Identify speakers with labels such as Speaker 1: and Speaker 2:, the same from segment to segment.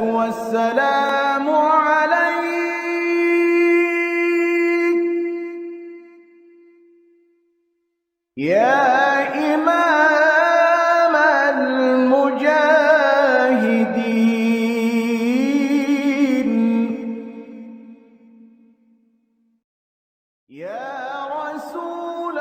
Speaker 1: والسلام عليك يا إمام المجاهدين يا رسول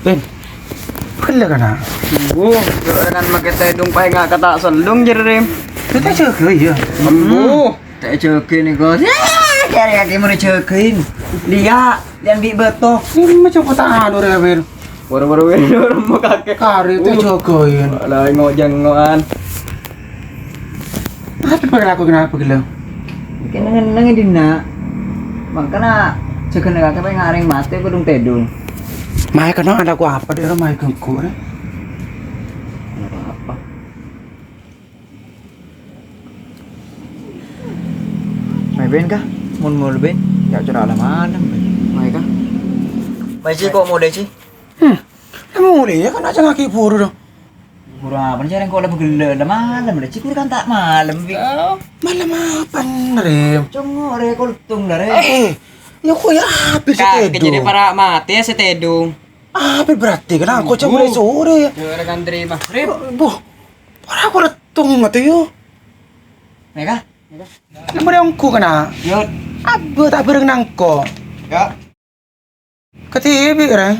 Speaker 2: Ben, pala ka na.
Speaker 3: Oo, dengan makita dong pa nga kata salong jerim.
Speaker 2: Kita jaga ya.
Speaker 3: Oo, tak cekin ni guys. Cari lagi mau cekin. Lihat, dan bi beto.
Speaker 2: Ini macam kota anu ya Ben.
Speaker 3: Baru-baru ini orang mau kakek.
Speaker 2: Kari kita jagain.
Speaker 3: Lah ngojang-ngoan.
Speaker 2: Apa pakai aku kenapa gila?
Speaker 3: Nang dina. Makanya cekin kakek pengen ngaring mati aku dong tedung.
Speaker 2: Mai kana ada aku apa dia mai gengku eh.
Speaker 3: Apa? Mai ben kah? Mun ben? Ya curah lah malam. Mai kah? Mai sih kok mau deh sih?
Speaker 2: Emang boleh ya kan aja ngaki buru dong.
Speaker 3: Buru apa nih jarang kau lah begele dah malam dah cikur kan tak malam.
Speaker 2: Malam apa nih?
Speaker 3: Cuma re kau tung dah re.
Speaker 2: Ya kok ya habis
Speaker 3: Kak,
Speaker 2: itu.
Speaker 3: jadi para mati ya setedung.
Speaker 2: Apa berarti kan aku coba mulai sore ya.
Speaker 3: Juara kan terima. Rip.
Speaker 2: Boh, para aku retung mati yo.
Speaker 3: Mega.
Speaker 2: Nomor yang ku kena.
Speaker 3: Yo.
Speaker 2: Abu tak berenang kok.
Speaker 3: Ya.
Speaker 2: Ketibi kan?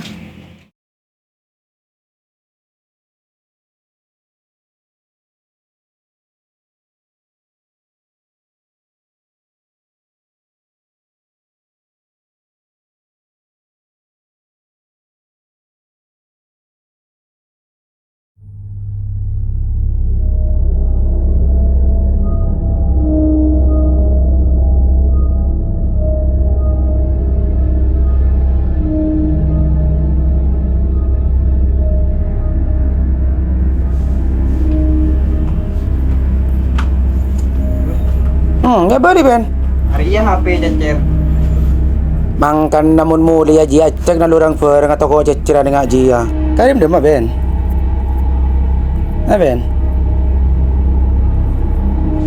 Speaker 2: Nggak boleh Ben.
Speaker 3: Hari ya HP cecer.
Speaker 2: Mangkan namun mulia jia cek na lurang perang atau kau cecera dengan jia. Karim demah Ben. Nah Ben.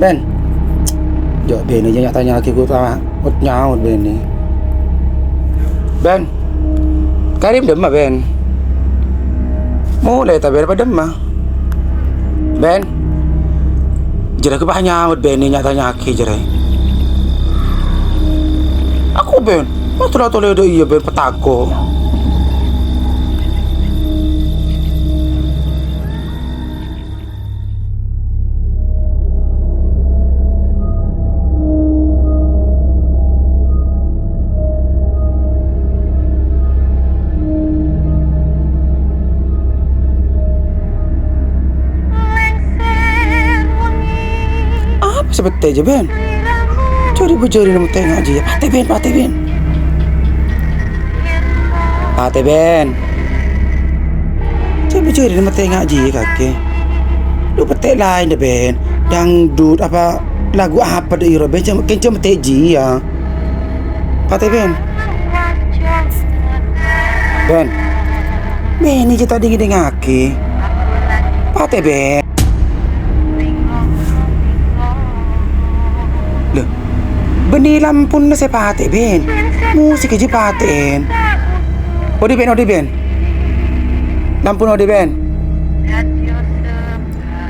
Speaker 2: Ben. Jo Ben ini tanya lagi gue sama ut nyaut Ben ini. Ben. Karim demah Ben. Mulai tak Ben apa demah. Ben. Jadi aku banyak nyaut Ben ini nyatanya aki jadi. Aku Ben. Masa tolong ada iya Ben petako. Apa sebetulnya aja Ben? Cari bujari nama tengah aja ya. Pate Ben. Pate Ben. Cari bujari nama tengah aja ya kakek. Lu petek lain deh Ben. Dangdut apa lagu apa deh iro Ben? Cuma petek ji ya. Pate Ben. Ben. Ben ini kita dingin ngaki. Pate Ben. Loh, benih lampun na si Pate Ben. Musik aja Pate. Odi Ben. Lampun Odi Ben.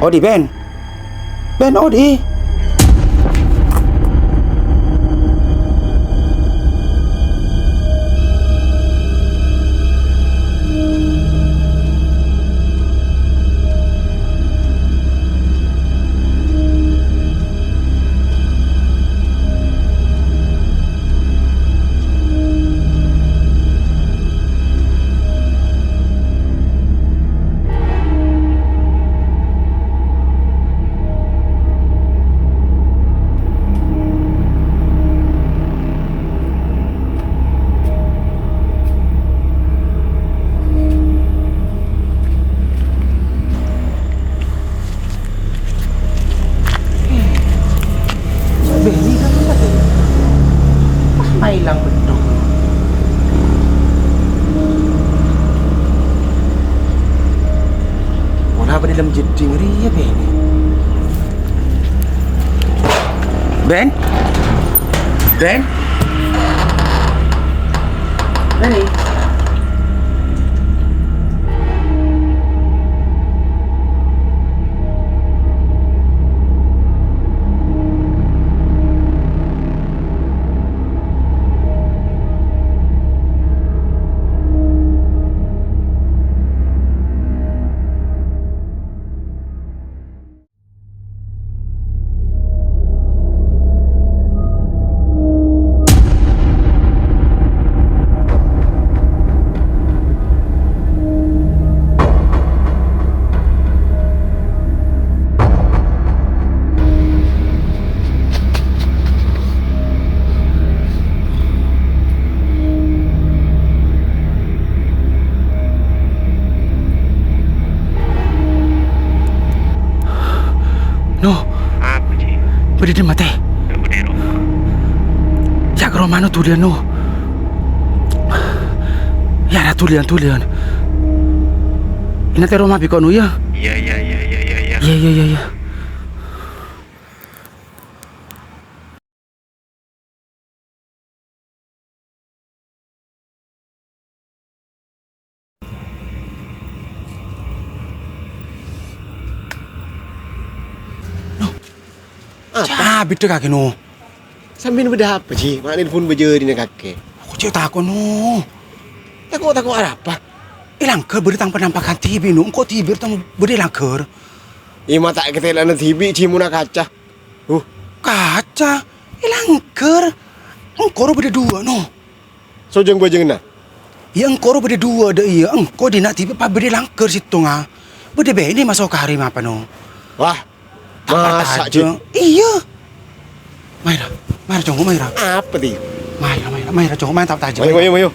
Speaker 2: Odi Ben. Ben Odi. dalam jeding ria Ben. Ben? Ben? Benny? No,
Speaker 4: Apa sih?
Speaker 2: berde mate.
Speaker 4: Budero.
Speaker 2: Ya karo mano tulian no. Ya na tulian. Ina te Roma biko no ya.
Speaker 4: Iya.
Speaker 2: Ya. Cha bitte kake no.
Speaker 5: Sambil beda apa sih? Mak nelfon bejeri ni kakek.
Speaker 2: Aku cek takon no.
Speaker 5: Takut ada apa?
Speaker 2: Ilang ke beri tang penampakan TV no. Engko TV tang beri langker.
Speaker 5: Ima tak ketelan TV cimuna kaca.
Speaker 2: Kaca. Ilang ker. Engko beri dua no.
Speaker 5: Sojeng bojeng na.
Speaker 2: Ya engko beri dua dah iya. Engko dina TV pa beri langker situ nga. Beri beni masuk hari apa no.
Speaker 5: Wah,
Speaker 2: aja.
Speaker 5: masa sih?
Speaker 2: Iya. Mayra jonggo Mayra.
Speaker 5: Apa ti?
Speaker 2: Mayra jonggo main tak aja.
Speaker 5: Mayo.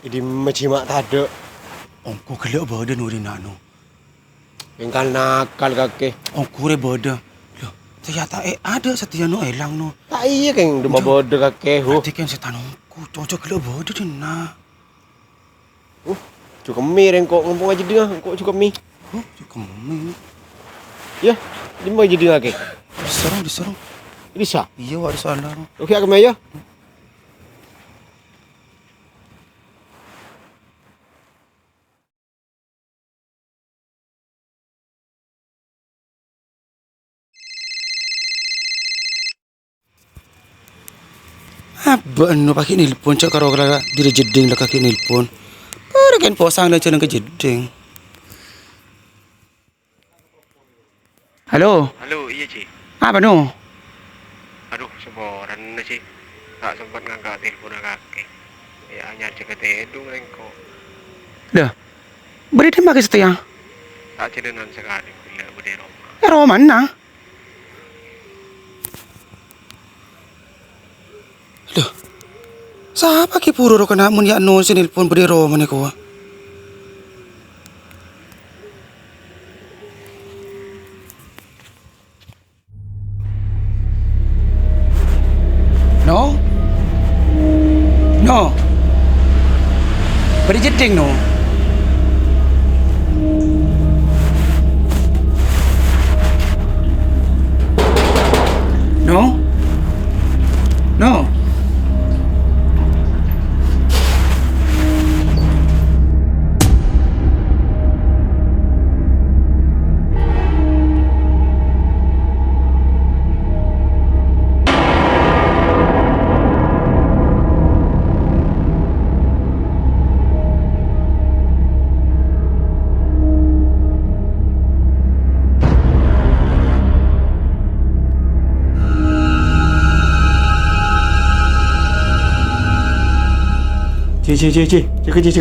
Speaker 5: Jadi macam mak tak ada.
Speaker 2: Ongko kelak berde nuri nano.
Speaker 5: Engkal nakal kakek.
Speaker 2: Ongko re berde. Loh, ternyata ada setia no elang no.
Speaker 5: Tak iya kan rumah bodoh kakek.
Speaker 2: Nanti kan setan ongko cocok kelak berde dina.
Speaker 5: Cukup mie rengkok ngomong aja dia. Engkau cukup mie.
Speaker 2: Cukup mami.
Speaker 5: Ya, di mana jadi kakek?
Speaker 2: Diserang.
Speaker 5: Bisa.
Speaker 2: Iya, ada salah.
Speaker 5: Okey, aku main ya.
Speaker 2: Apa no pakai nelpon cak karo kala diri jeding lah kaki nelpon. Kare kan posang lah cenang ke jeding. Halo.
Speaker 4: Halo, iya Ci.
Speaker 2: Apa no?
Speaker 4: Aduh, seboran na Ci. Tak sempat ngangkat telepon kakek. Ya hanya cek edung rengko.
Speaker 2: Dah. Beri dia pakai setia.
Speaker 4: Tak cedenan sekali bila budero.
Speaker 2: Roman na. Loh. Siapa ki puro ro kana mun ya no sinilpon beri Roman ni ko. No. Beri jeding no. No.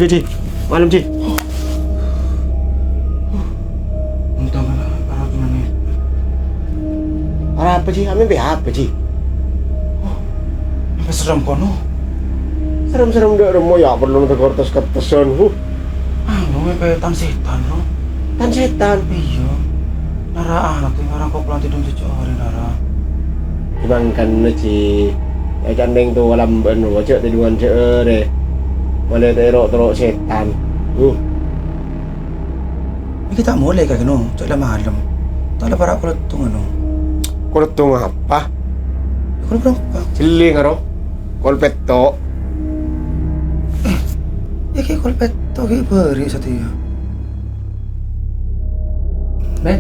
Speaker 5: Cik. Malam cik.
Speaker 2: Untung lah para tu ni.
Speaker 5: Apa cik? Amin be apa cik?
Speaker 2: Apa seram kono?
Speaker 5: Serem-serem dah rumah ya perlu untuk kertas-kertasan.
Speaker 2: No me tan setan no.
Speaker 5: Tan setan.
Speaker 2: Iya. Nara anak tu orang kau pelanti dong cucu hari nara.
Speaker 5: Dimangkan cik. Ya candeng tuh alam ben wajak tidungan cek deh. Mana terok setan.
Speaker 2: Ini kita mulai kag no, cak lah malam. Tala para kulit tong ano.
Speaker 5: Kulit tuh apa?
Speaker 2: Kulit berapa?
Speaker 5: Cili ngaro. Kolpet to.
Speaker 2: Ya kayak kulit to kayak beri satu ya. Ben,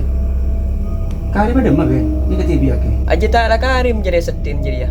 Speaker 2: kali pada mah Ben, ini ke TV ya.
Speaker 6: Aja tak lah Karim jadi sedin jadi ya.